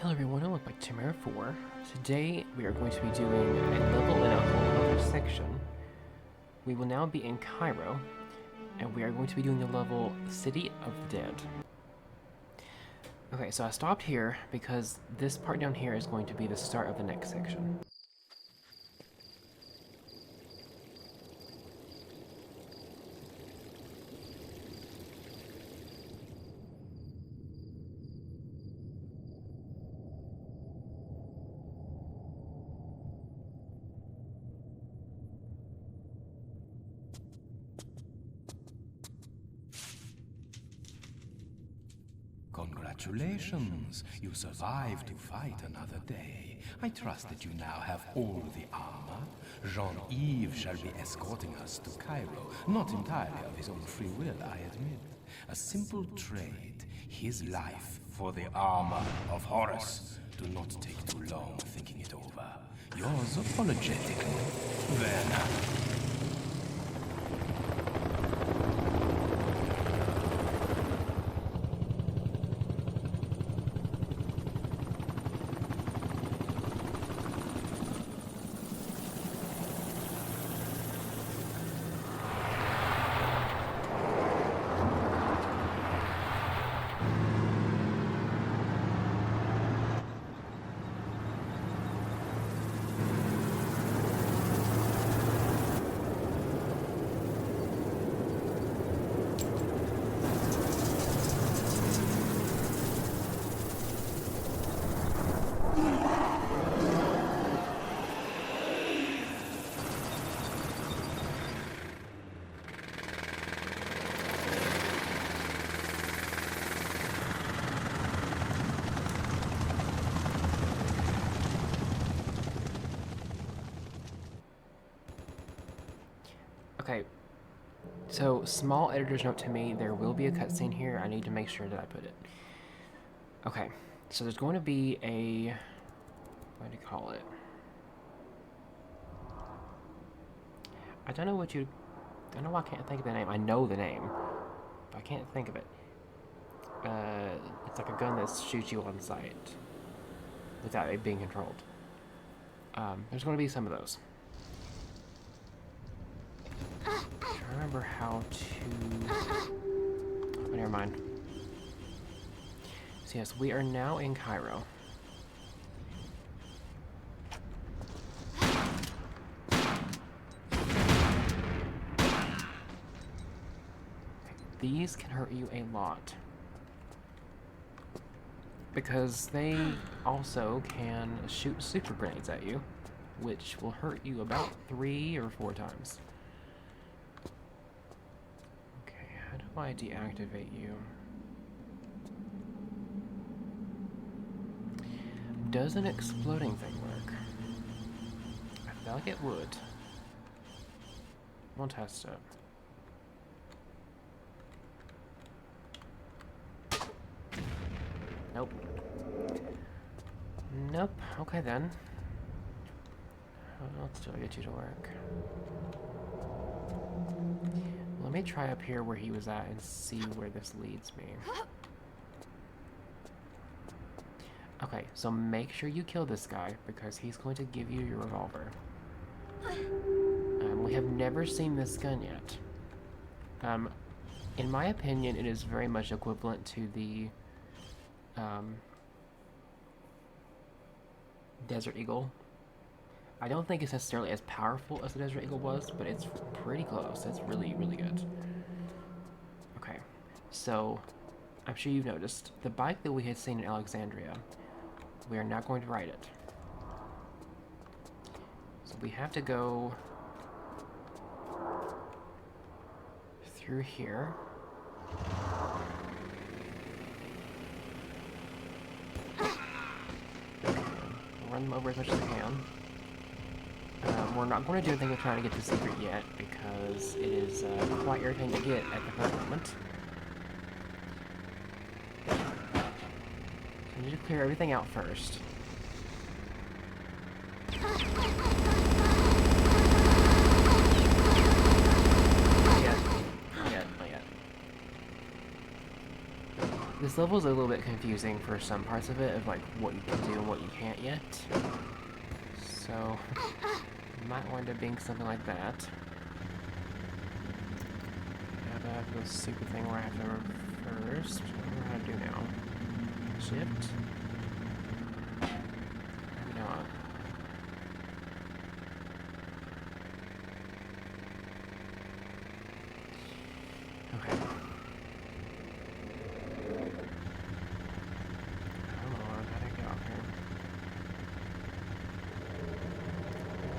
Hello everyone, I'm by Chimera 4. Today we are going to be doing a level in a whole other section. We will now be in Cairo, and we are going to be doing the level City of the Dead. Okay, so I stopped here because this part down here is going to be the start of the next section. Congratulations! You survived to fight another day. I trust that you now have all the armor. Jean-Yves shall be escorting us to Cairo, not entirely of his own free will, I admit. A simple trade, his life for the armor of Horus. Do not take too long thinking it over. Yours apologetically, Werner. Okay, so small editor's note to me, there will be a cutscene here. I need to make sure that I put it. Okay, so there's going to be a, what do you call it? I don't know why I can't think of the name. I know the name, but I can't think of it. It's like a gun that shoots you on sight without it being controlled. There's going to be some of those. I remember how to... Oh, never mind. So yes, we are now in Cairo. These can hurt you a lot, because they also can shoot super grenades at you, which will hurt you about 3 or 4 times. How do I deactivate you? Does an exploding thing work? I feel like it would. We'll test it. Nope. Nope. Okay then. How else do I get you to work? Let me try up here where he was at and see where this leads me. Okay, so make sure you kill this guy, because he's going to give you your revolver. We have never seen this gun yet. In my opinion, it is very much equivalent to the Desert Eagle. I don't think it's necessarily as powerful as the Desert Eagle was, but it's pretty close. It's really, really good. Okay, so I'm sure you've noticed the bike that we had seen in Alexandria, we are not going to ride it. So we have to go through here. Run them over as much as I can. We're not going to do anything with trying to get the secret yet, because it is quite irritating to get at the current moment. So I need to clear everything out first. Not yet. Not yet. Not yet. This level is a little bit confusing for some parts of it, of like what you can do and what you can't yet. So, might wind up being something like that. I have this stupid thing where I have to reverse. I don't know how to do now. Shift. Maybe not. Okay. Come on, how do I get off here?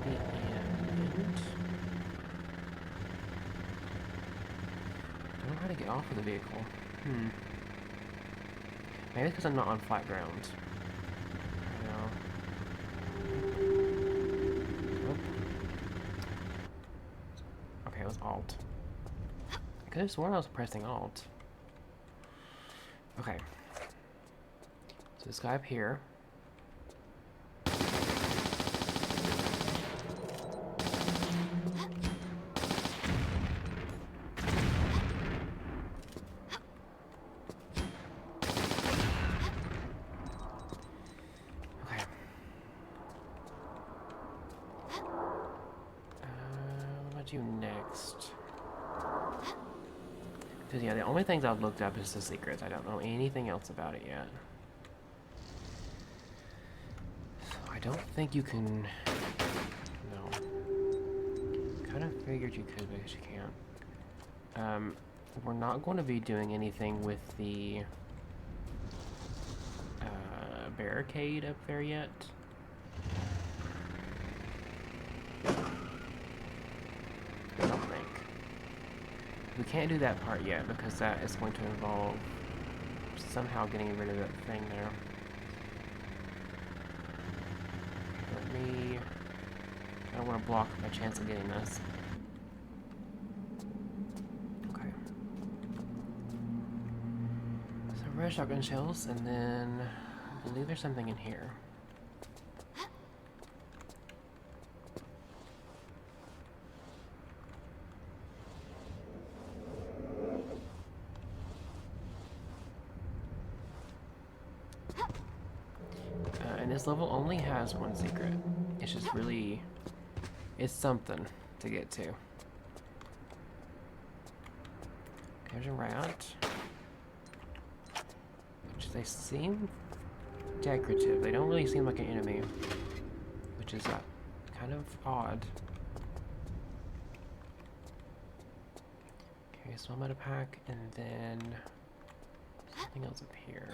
The end. I don't know how to get off of the vehicle. Maybe because I'm not on flat ground. I know. Nope. Okay, it was Alt. I could have sworn I was pressing Alt. Okay. So this guy up here. Do next. Because yeah, the only things I've looked up is the secrets. I don't know anything else about it yet. So I don't think you can. No. Kind of figured you could, but I guess you can't. We're not going to be doing anything with the barricade up there yet. We can't do that part yet because that is going to involve somehow getting rid of that thing there. Let me... I don't want to block my chance of getting this. Okay. So red shotgun shells, and then I believe there's something in here. This level only has one secret. It's just really... it's something to get to. There's a rat. Which they seem decorative. They don't really seem like an enemy. Which is kind of odd. Okay, so I'm gonna pack, and then something else up here.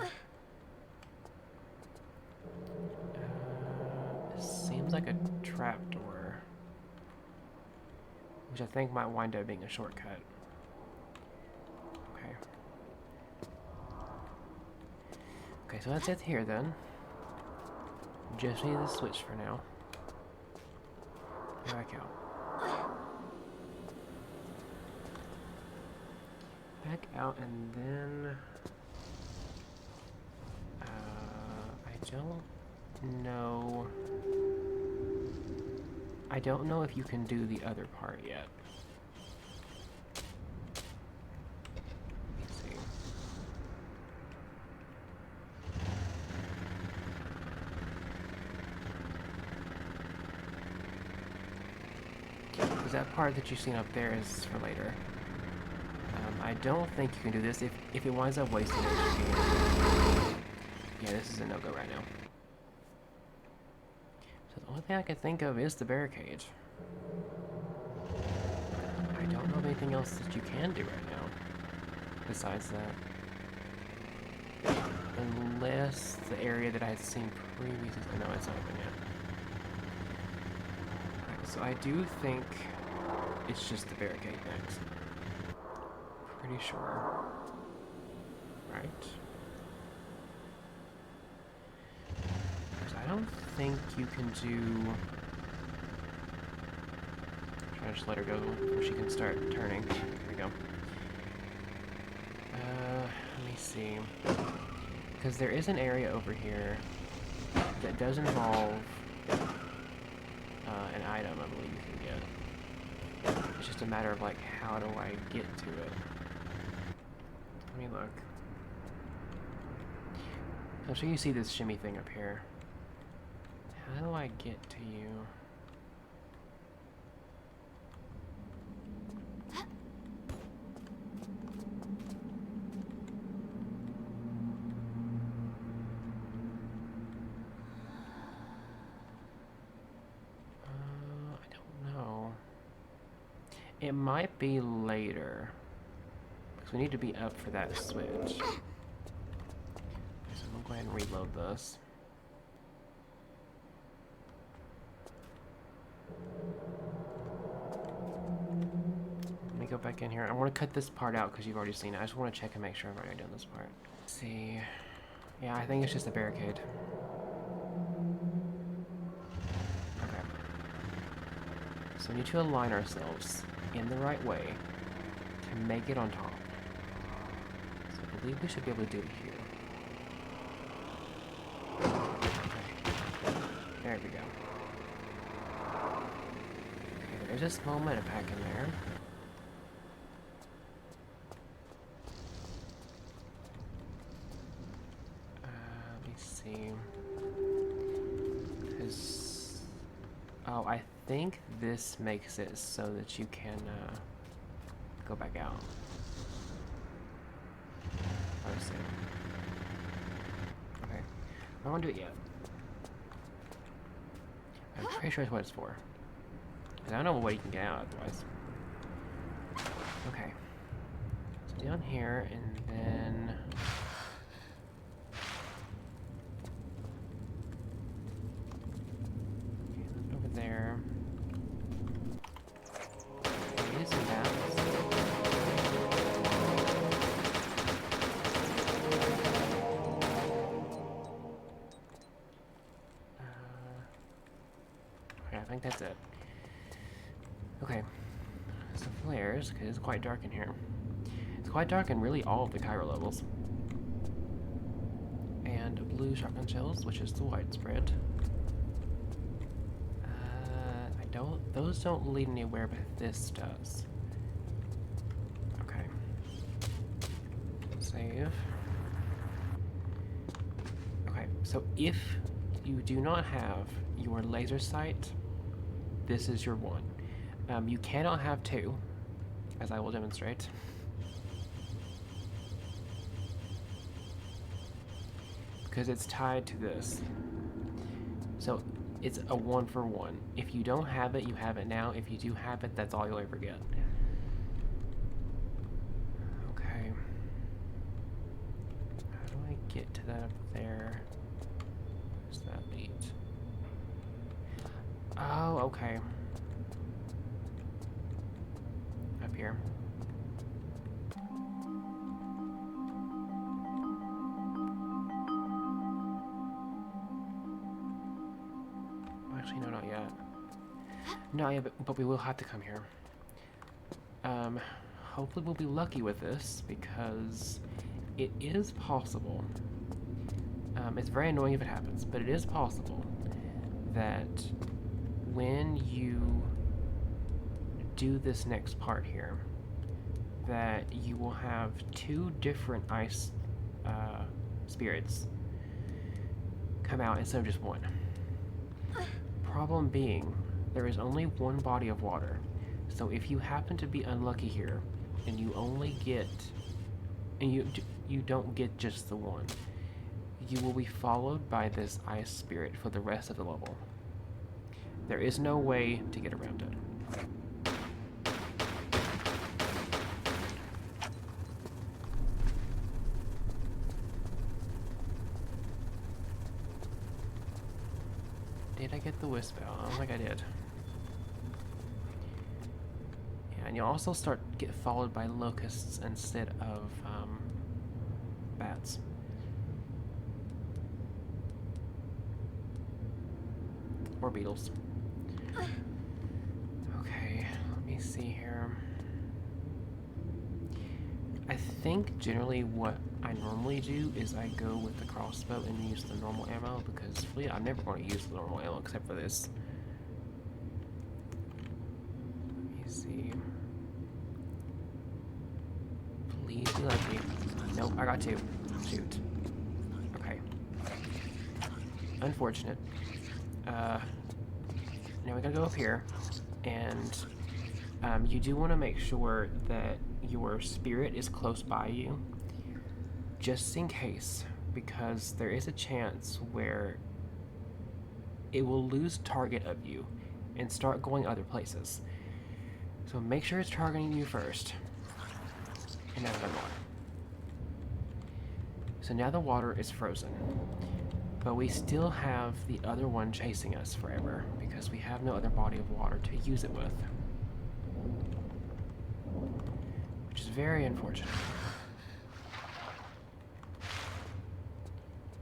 This seems like a trapdoor, which I think might wind up being a shortcut. Okay. Okay, so that's it here then. Just need the switch for now. Back out. Back out, and then... I don't know if you can do the other part yet. Let me see. Because that part that you've seen up there is for later. I don't think you can do this. If it winds up wasting it, yeah, this is a no-go right now. So the only thing I can think of is the barricade. I don't know of anything else that you can do right now besides that. Unless the area that I had seen previously... no, it's not open yet. Right, so I do think it's just the barricade next. Pretty sure. Right? I don't think you can do... Try to just let her go before she can start turning. There we go. Let me see. Because there is an area over here that does involve an item, I believe you can get. It's just a matter of, like, how do I get to it? Let me look. I'm sure you see this shimmy thing up here. How do I get to you? I don't know. It might be later. Because we need to be up for that switch. So I'm going to go ahead and reload this. Let me go back in here. I want to cut this part out because you've already seen it. I just want to check and make sure I've already done this part. Let's see. Yeah, I think it's just a barricade. Okay. So we need to align ourselves in the right way to make it on top. So I believe we should be able to do it here. Okay. There we go. Okay, there's a small meta pack in there. Let me see. Oh, I think this makes it so that you can go back out. I see. Okay. I don't want to do it yet. I'm pretty sure that's what it's for. 'Cause I don't know what you can get out otherwise. Okay. So down here, and then... over there. Maybe some maps. Okay, I think that's it. Okay, so flares, because it's quite dark in here. It's quite dark in really all of the Kyro levels. And blue shotgun shells, which is the widespread. Those don't lead anywhere, but this does. Okay. Save. Okay, so if you do not have your laser sight, this is your one. You cannot have two, as I will demonstrate. Because it's tied to this. So it's a 1-for-1. If you don't have it, you have it now. If you do have it, that's all you'll ever get. Okay. How do I get to that up there? Where's that lead? Oh, okay. Up here. Actually, no, not yet. No, yeah, but we will have to come here. Hopefully we'll be lucky with this, because it is possible. It's very annoying if it happens, but it is possible that when you do this next part here, that you will have two different ice spirits come out instead of just one. Problem being, there is only one body of water, so if you happen to be unlucky here, and you only get, and you don't get just the one, you will be followed by this ice spirit for the rest of the level. There is no way to get around it. Did I get the wisp out? I don't think I did. Yeah, and you'll also get followed by locusts instead of bats. Or beetles. Okay, let me see here. I think generally what I normally do is I go with the crossbow and use the normal ammo, because really I'm never going to use the normal ammo except for this. Let me see. Please be lucky. Nope, I got two. Shoot. Okay. unfortunate. Now we gotta go up here, and you do want to make sure that your spirit is close by you, just in case, because there is a chance where it will lose target of you and start going other places. So make sure it's targeting you first. And now it's water. So now the water is frozen. But we still have the other one chasing us forever because we have no other body of water to use it with. Which is very unfortunate.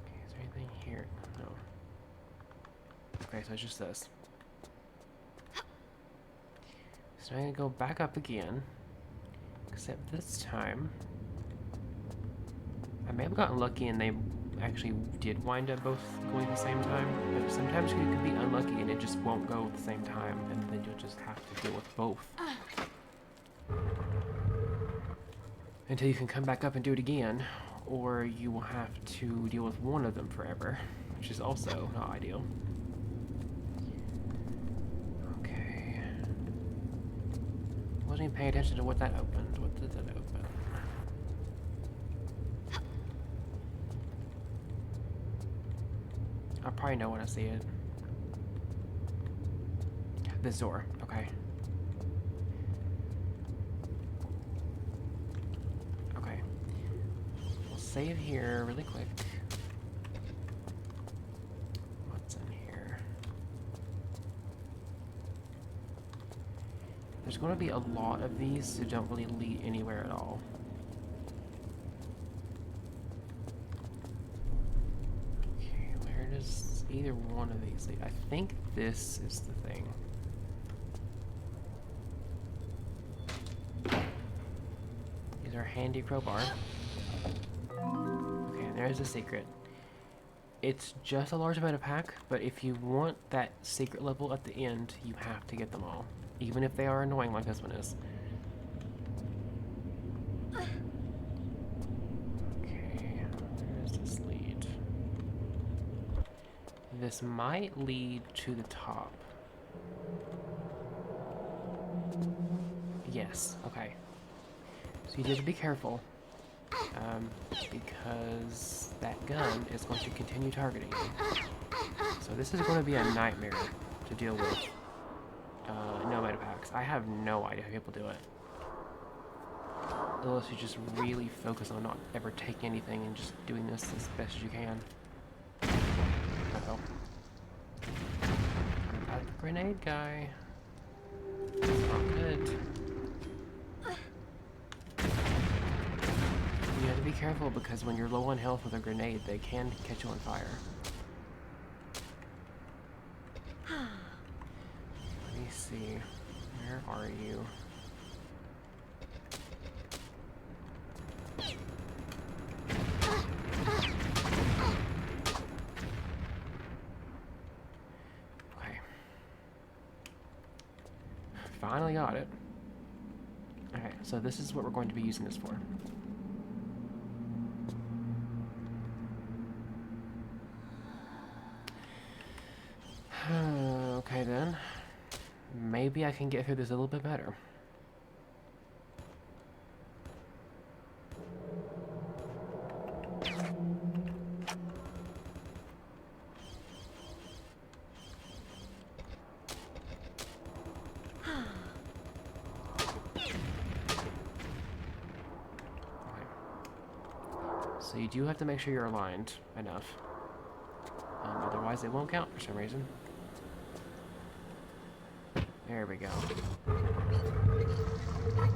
Okay, is there anything here? No. Okay, so it's just this. So I'm gonna go back up again. Except this time, I may have gotten lucky and they actually did wind up both going at the same time, but sometimes you could be unlucky and it just won't go at the same time, and then you'll just have to deal with both. Until you can come back up and do it again, or you will have to deal with one of them forever, which is also not ideal. Okay. Wasn't even paying attention to what that opened. What did that open? I'll probably know when I see it. This door, okay. Okay. We'll save here really quick. What's in here? There's going to be a lot of these, so don't really lead anywhere at all. Either one of these. I think this is the thing. These are handy crowbar. Okay, and there's a secret. It's just a large amount of pack, but if you want that secret level at the end, you have to get them all. Even if they are annoying like this one is. Okay, where does this lead? This might lead to the top. Yes, okay. So you need to be careful, because that gun is going to continue targeting you. So this is going to be a nightmare to deal with. No metapacks. I have no idea how people do it. Unless you just really focus on not ever taking anything and just doing this as best as you can. Uh-oh. Got the grenade guy. That's not good. You have to be careful because when you're low on health with a grenade, they can catch you on fire. Let me see. Where are you? Finally got it. Okay, so this is what we're going to be using this for. Okay then. Maybe I can get through this a little bit better. So you do have to make sure you're aligned enough. Otherwise it won't count for some reason. There we go.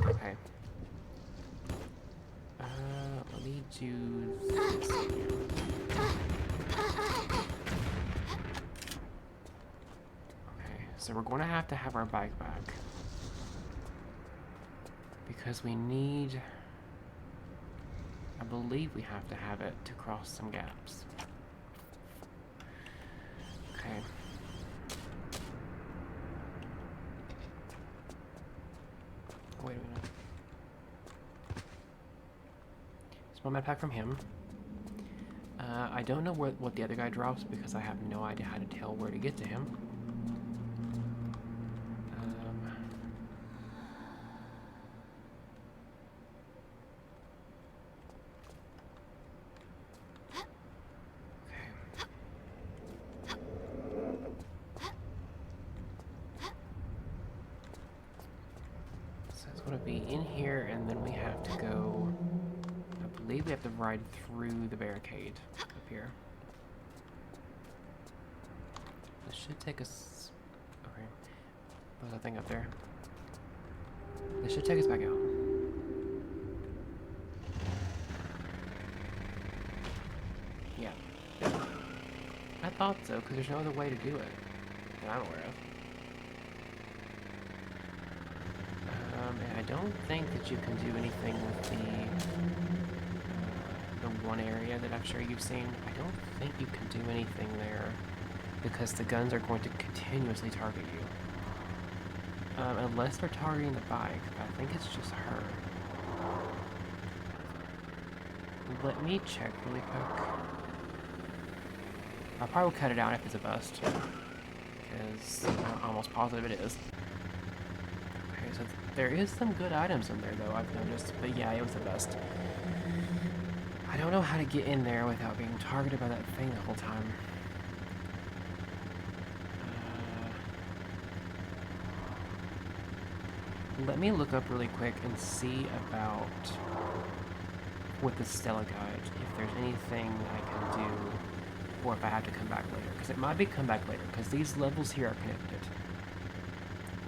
Okay. Let me do this again. Okay, so we're going to have our bike back. Because we need... I believe we have to have it to cross some gaps. Okay. Wait a minute. Small med pack from him. I don't know what the other guy drops because I have no idea how to tell where to get to him. Be in here, and then we have to go. I believe we have to ride through the barricade up here. This should take us. Okay, what was that thing up there? This should take us back out. Yeah, I thought so, because there's no other way to do it that I'm aware of. And I don't think that you can do anything with the one area that I'm sure you've seen. I don't think you can do anything there because the guns are going to continuously target you. Unless they're targeting the bike, but I think it's just her. Let me check really quick. I'll probably cut it out if it's a bust, because I'm almost positive it is. So there is some good items in there, though, I've noticed. But yeah, it was the best. I don't know how to get in there without being targeted by that thing the whole time. Let me look up really quick and see about, with the Stella Guide, if there's anything I can do, or if I have to come back later. Because it might be come back later, because these levels here are connected.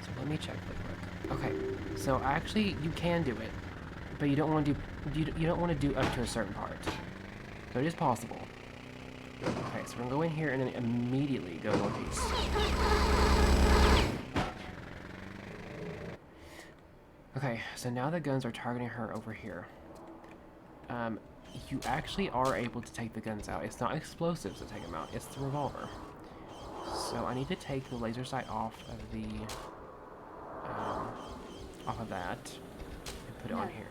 So let me check really quick. Okay, so actually you can do it, but you don't want to do you don't want to do up to a certain part. So it is possible. Okay, so we're gonna go in here and then immediately go northeast. Okay, so now the guns are targeting her over here. You actually are able to take the guns out. It's not explosives that take them out, it's the revolver. So I need to take the laser sight off of the that and put it on here.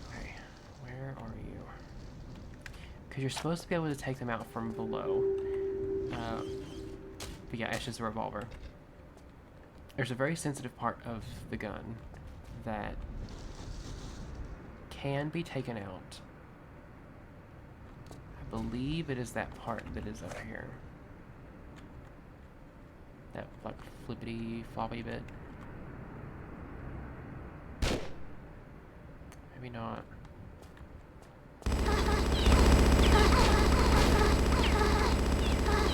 Okay, where are you? Because you're supposed to be able to take them out from below. But yeah, it's just a revolver. There's a very sensitive part of the gun that can be taken out. I believe it is that part that is up here. That like flippity floppy bit. Maybe not.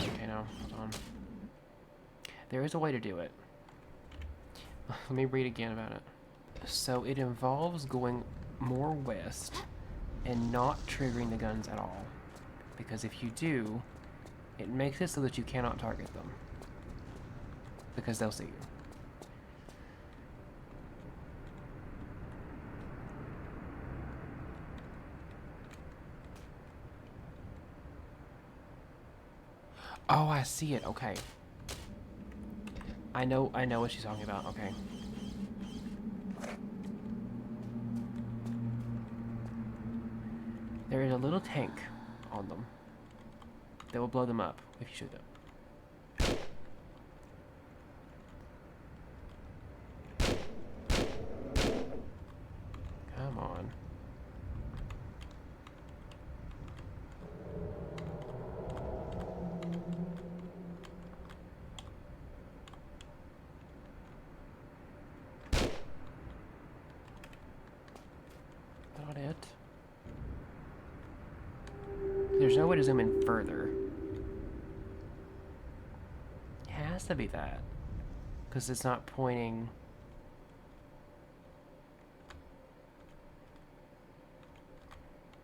Okay, no, hold on. There is a way to do it. Let me read again about it. So it involves going more west and not triggering the guns at all. Because if you do, it makes it so that you cannot target them. Because they'll see you. Oh, I see it. Okay. I know what she's talking about. Okay. There is a little tank on them that will blow them up if you shoot them. Come on. Not it. There's no way to zoom in further. It has to be that. Because it's not pointing...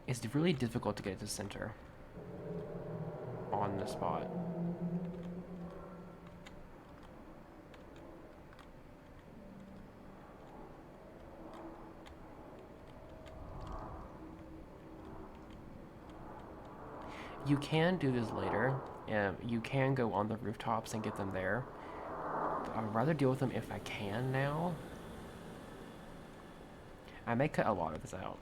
It's really difficult to get to center on the spot. You can do this later. You can go on the rooftops and get them there. But I'd rather deal with them if I can now. I may cut a lot of this out.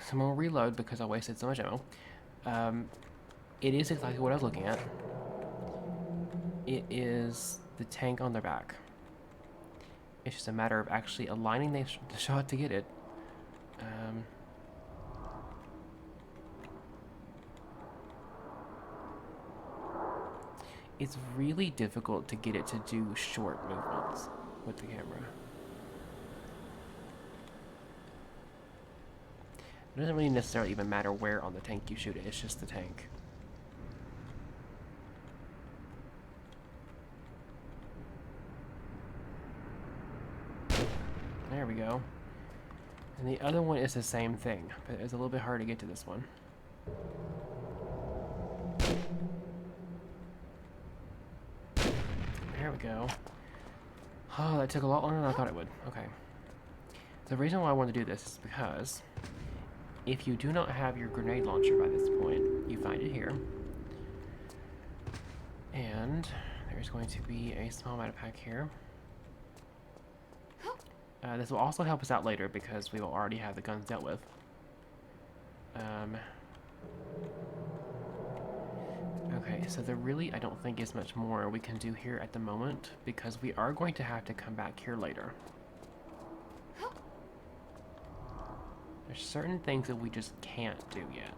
So I'm gonna reload because I wasted so much ammo. It is exactly what I was looking at. It is the tank on their back. It's just a matter of actually aligning the shot to get it. It's really difficult to get it to do short movements with the camera. It doesn't really necessarily even matter where on the tank you shoot it, it's just the tank. There we go. And the other one is the same thing, but it's a little bit hard to get to this one. There we go. Oh, that took a lot longer than I thought it would. Okay. The reason why I want to do this is because if you do not have your grenade launcher by this point, you find it here. And there's going to be a small amount of pack here. This will also help us out later because we will already have the guns dealt with. Okay, so there really, I don't think is much more we can do here at the moment because we are going to have to come back here later. There's certain things that we just can't do yet.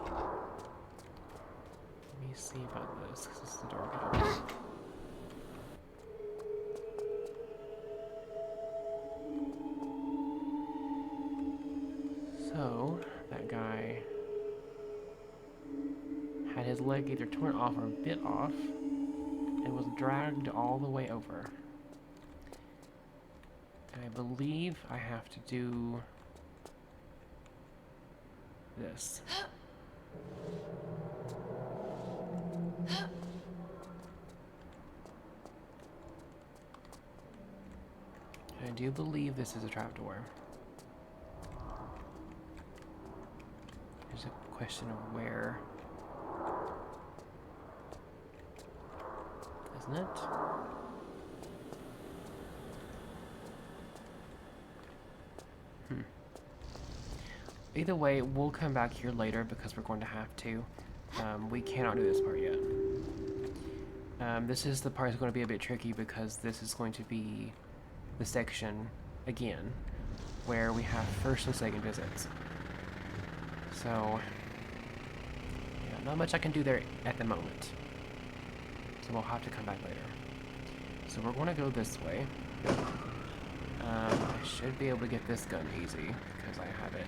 Let me see about this, because this is the door code. So, that guy had his leg either torn off or bit off and was dragged all the way over. And I believe I have to do this. I do believe this is a trapdoor. There's a question of where. Isn't it? Either way, we'll come back here later because we're going to have to. We cannot do this part yet. This is the part that's going to be a bit tricky because this is going to be the section, again, where we have first and second visits. So, yeah, not much I can do there at the moment. So we'll have to come back later. So we're going to go this way. I should be able to get this gun easy because I have it.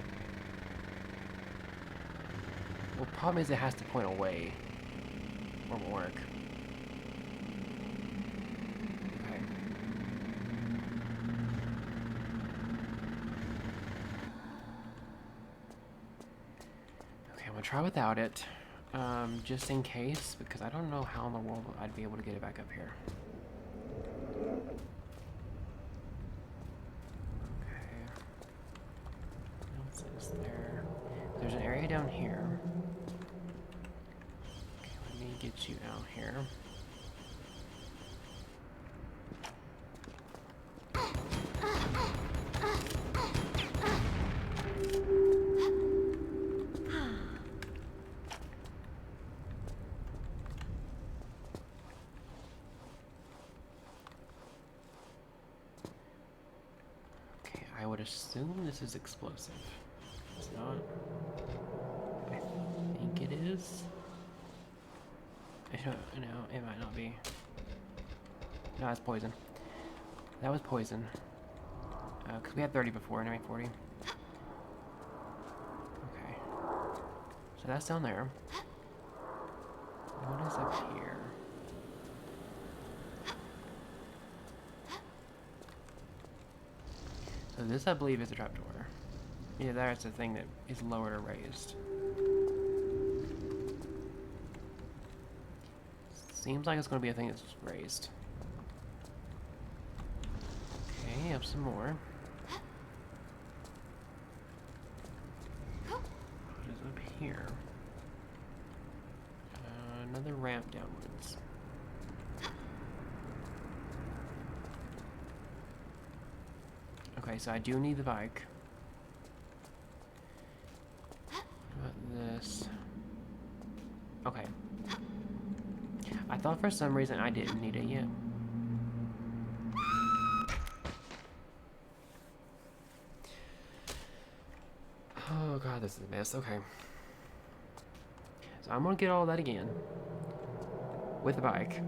Well, the problem is it has to point away or won't work. Okay. Okay, I'm gonna try without it, just in case, because I don't know how in the world I'd be able to get it back up here. Okay. What else is there? There's an area down here. Okay, let me get you out here. Okay, I would assume this is explosive. It's not. I think it is. I don't know, it might not be. No, it's poison. That was poison. Because we had 30 before, and I made 40. Okay. So that's down there. What is up here? So this, I believe, is a trapdoor. Yeah, that's the thing that is lowered or raised. Seems like it's going to be a thing that's raised. Okay, up some more. What is up here? Another ramp downwards. Okay, so I do need the bike. thought for some reason I didn't need it yet. Oh god, this is a mess. Okay. So I'm gonna get all that again. With the bike.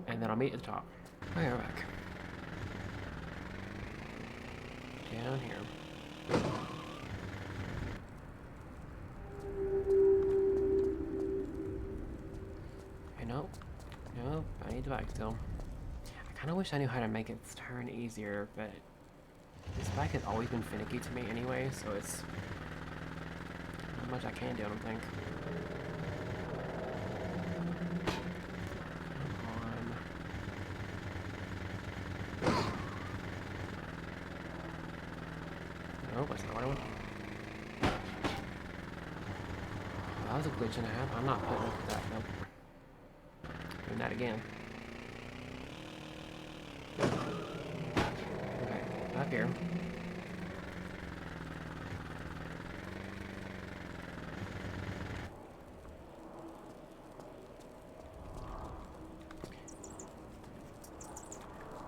And then I'll meet at the top. Okay, we're back. Down here. Okay, nope. Nope, I need the bike still. I kinda wish I knew how to make its turn easier, but this bike has always been finicky to me anyway, so it's not much I can do, I don't think. Nope, that's not what I want. Oh, that was a glitch and a half. I'm not putting up with that. Nope. Doing that again. Okay, up here.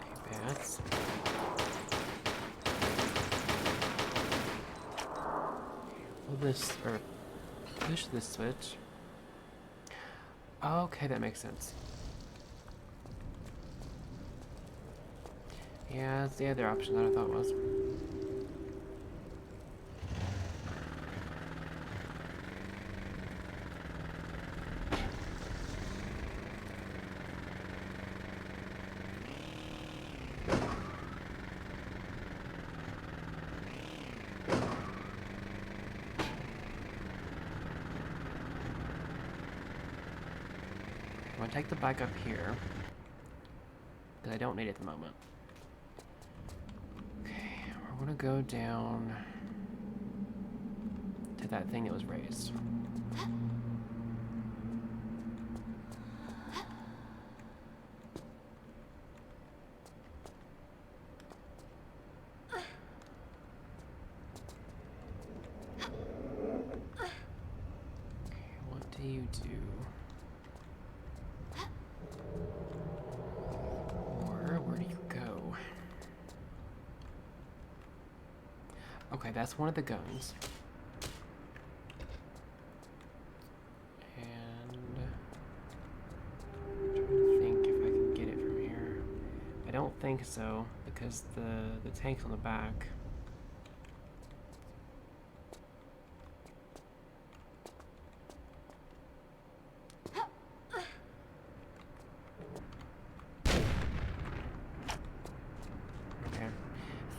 Okay, bats. This, or push this switch. Okay, that makes sense. Yeah, it's the other option that I thought was. I'm gonna take the bike up here, because I don't need it at the moment. Okay, we're gonna go down to that thing that was raised. Okay, what do you do? Where do you go? Okay, that's one of the guns. And I'm trying to think if I can get it from here. I don't think so, because the tank's on the back.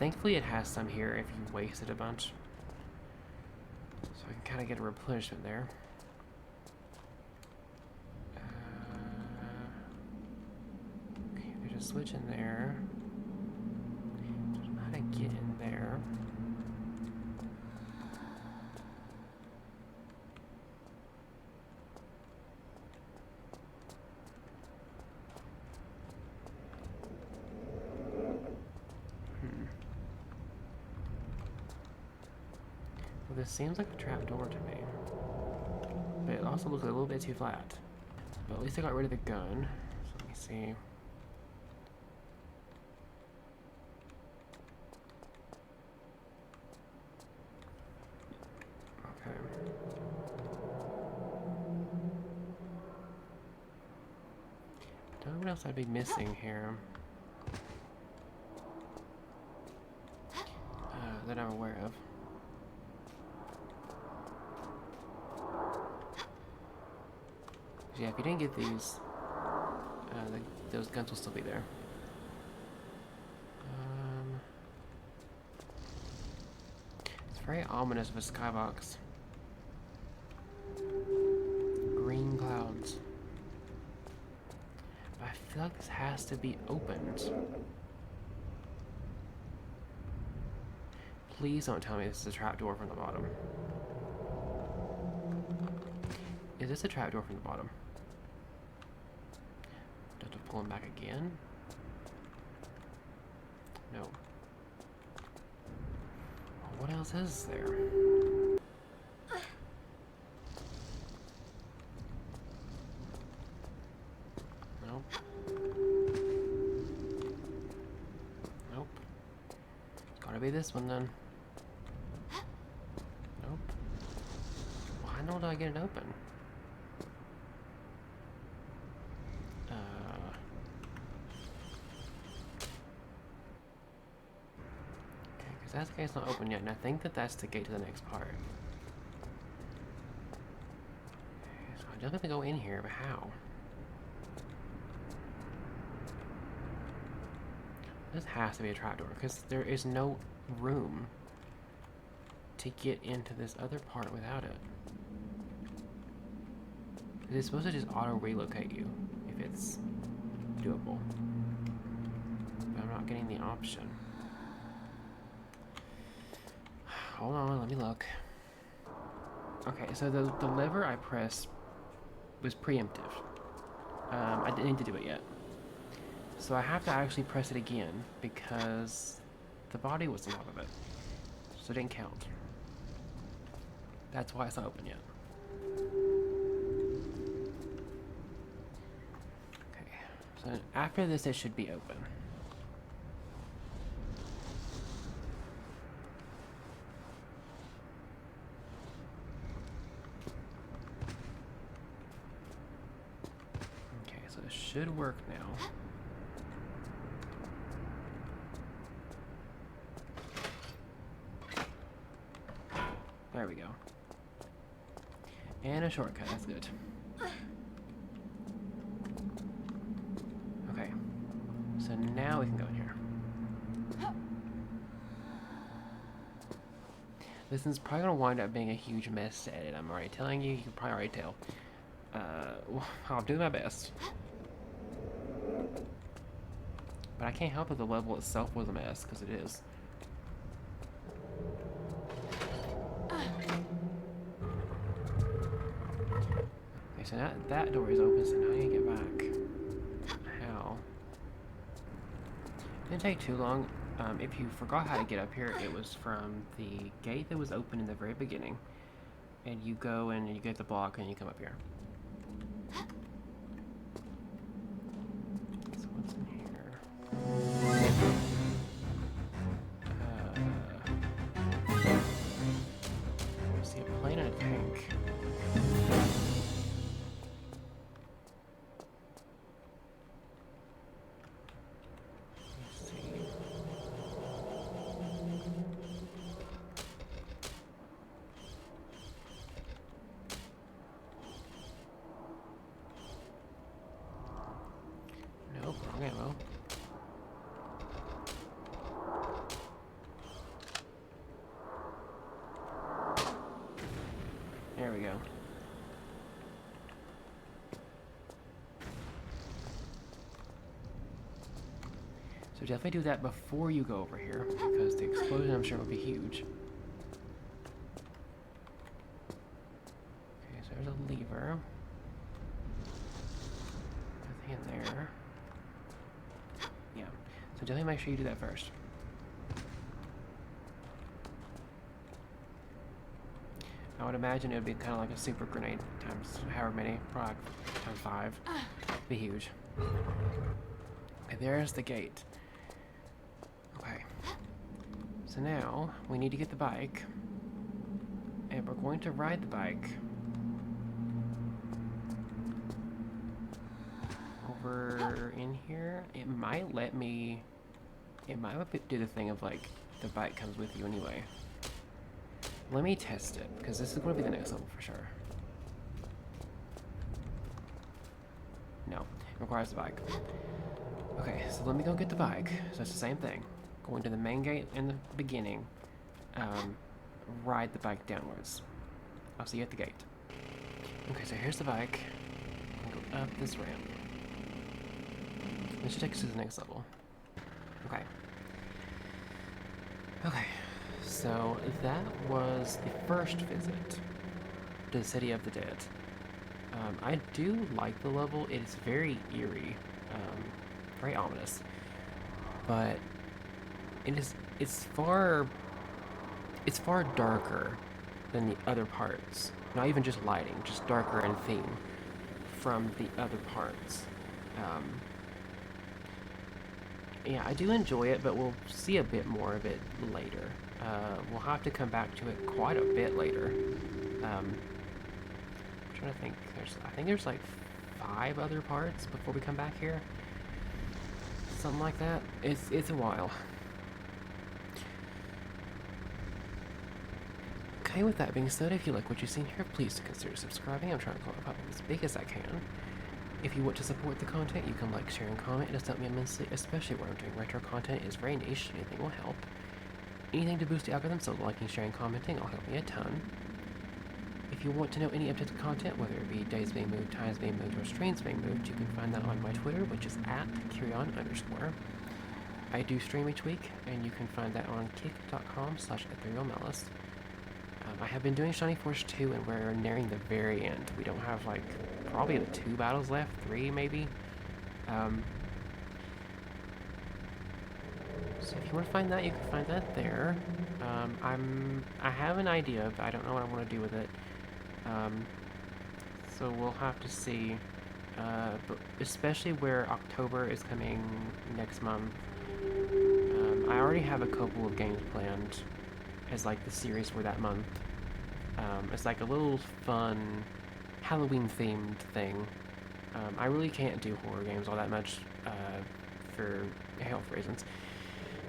Thankfully it has some here if you wasted a bunch. So I can kind of get a replenishment there. Okay, there's a switch in there. Don't know how to get in there. This seems like a trapdoor to me, but it also looks a little bit too flat. But at least I got rid of the gun, so let me see. Okay. Don't know what else I'd be missing here. That I'm aware of. Yeah, if you didn't get these, those guns will still be there. It's very ominous of a skybox. Green clouds. But I feel like this has to be opened. Please don't tell me this is a trapdoor from the bottom. Is this a trapdoor from the bottom? Do I have to pull him back again? No. Well, what else is there? Gotta be this one then. Nope. Why don't I get it open? Okay, because that gate's not open yet, and I think that that's the gate to the next part. Okay, so I don't have to go in here, but how? This has to be a trapdoor, because there is no room to get into this other part without it. It's supposed to just auto-relocate you, if it's doable. But I'm not getting the option. Hold on, let me look. Okay, so the lever I pressed was preemptive. I didn't need to do it yet. So I have to actually press it again because the body was on top of it. So it didn't count. That's why it's not open yet. Okay, so after this it should be open. Okay, so it should work now. There we go. And a shortcut, that's good. Okay. So now we can go in here. This is probably going to wind up being a huge mess to edit. I'm already telling you, you can probably already tell. Well, I'll do my best. But I can't help it, the level itself was a mess, because it is. So that door is open, so now I need to get back. How? It didn't take too long. If you forgot how to get up here, it was from the gate that was open in the very beginning. And you go and you get the block and you come up here. So what's in here? I see a plane and a tank. Nope, wrong ammo. There we go. So definitely do that before you go over here, because the explosion I'm sure will be huge. Okay, so there's a lever. Nothing in there. Yeah, so definitely make sure you do that first. I would imagine it would be kind of like a super grenade times however many, probably times 5. Be huge. Okay, there's the gate. Okay. So now we need to get the bike, and we're going to ride the bike over in here. It might let me. It might do the thing of like the bike comes with you anyway. Let me test it, because this is going to be the next level for sure. No, it requires the bike. Okay, so let me go get the bike. So it's the same thing. Going to the main gate in the beginning, ride the bike downwards. I'll see you at the gate. Okay, so here's the bike. I'll go up this ramp. This should take us to the next level. Okay. Okay. So that was the first visit to the City of the Dead. I do like the level. It is very eerie, very ominous, but it's far darker than the other parts. Not even just lighting, just darker in theme from the other parts. yeah, I do enjoy it, but we'll see a bit more of it later. We'll have to come back to it quite a bit later. I'm trying to think. I think there's like 5 other parts before we come back here. Something like that. It's a while. Okay, with that being said, if you like what you've seen here, please consider subscribing. I'm trying to grow my pop as big as I can. If you want to support the content, you can like, share, and comment. It does help me immensely, especially when I'm doing retro content. It is very niche. Anything will help. Anything to boost the algorithm, so liking, sharing, commenting will help me a ton. If you want to know any updated content, whether it be days being moved, times being moved, or streams being moved, you can find that on my Twitter, which is @Kyrion_. I do stream each week, and you can find that on kick.com/etherealmalice. I have been doing Shiny Force 2, and we're nearing the very end. We don't have, like, probably the 2 battles left, 3 maybe. So if you want to find that, you can find that there. I have an idea, but I don't know what I want to do with it. So we'll have to see. But especially where October is coming next month. I already have a couple of games planned as like the series for that month. It's like a little fun Halloween themed thing. I really can't do horror games all that much for health reasons.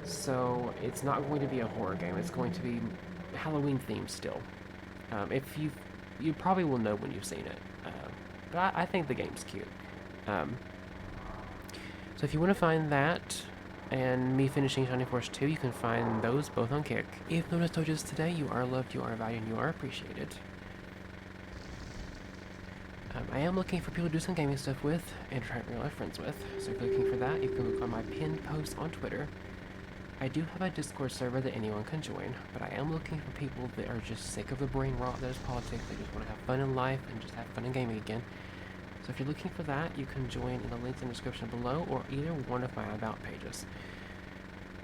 So it's not going to be a horror game. It's going to be Halloween themed still. If you probably will know when you've seen it. But I think the game's cute. So if you want to find that and me finishing Shiny Force 2, you can find those both on Kick. If no one has told you this today, you are loved, you are valued, and you are appreciated. I am looking for people to do some gaming stuff with and try real life friends with. So if you're looking for that, you can look on my pinned post on Twitter. I do have a Discord server that anyone can join, but I am looking for people that are just sick of the brain rot that is politics. They just want to have fun in life and just have fun in gaming again. So if you're looking for that, you can join in the links in the description below or either one of my About pages.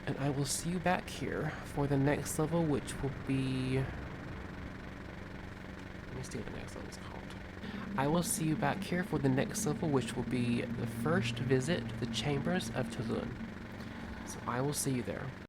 And I will see you back here for the next level, which will be... Let me see what the next level is called. I will see you back here for the next level, which will be the first visit to the Chambers of Tulun. So I will see you there.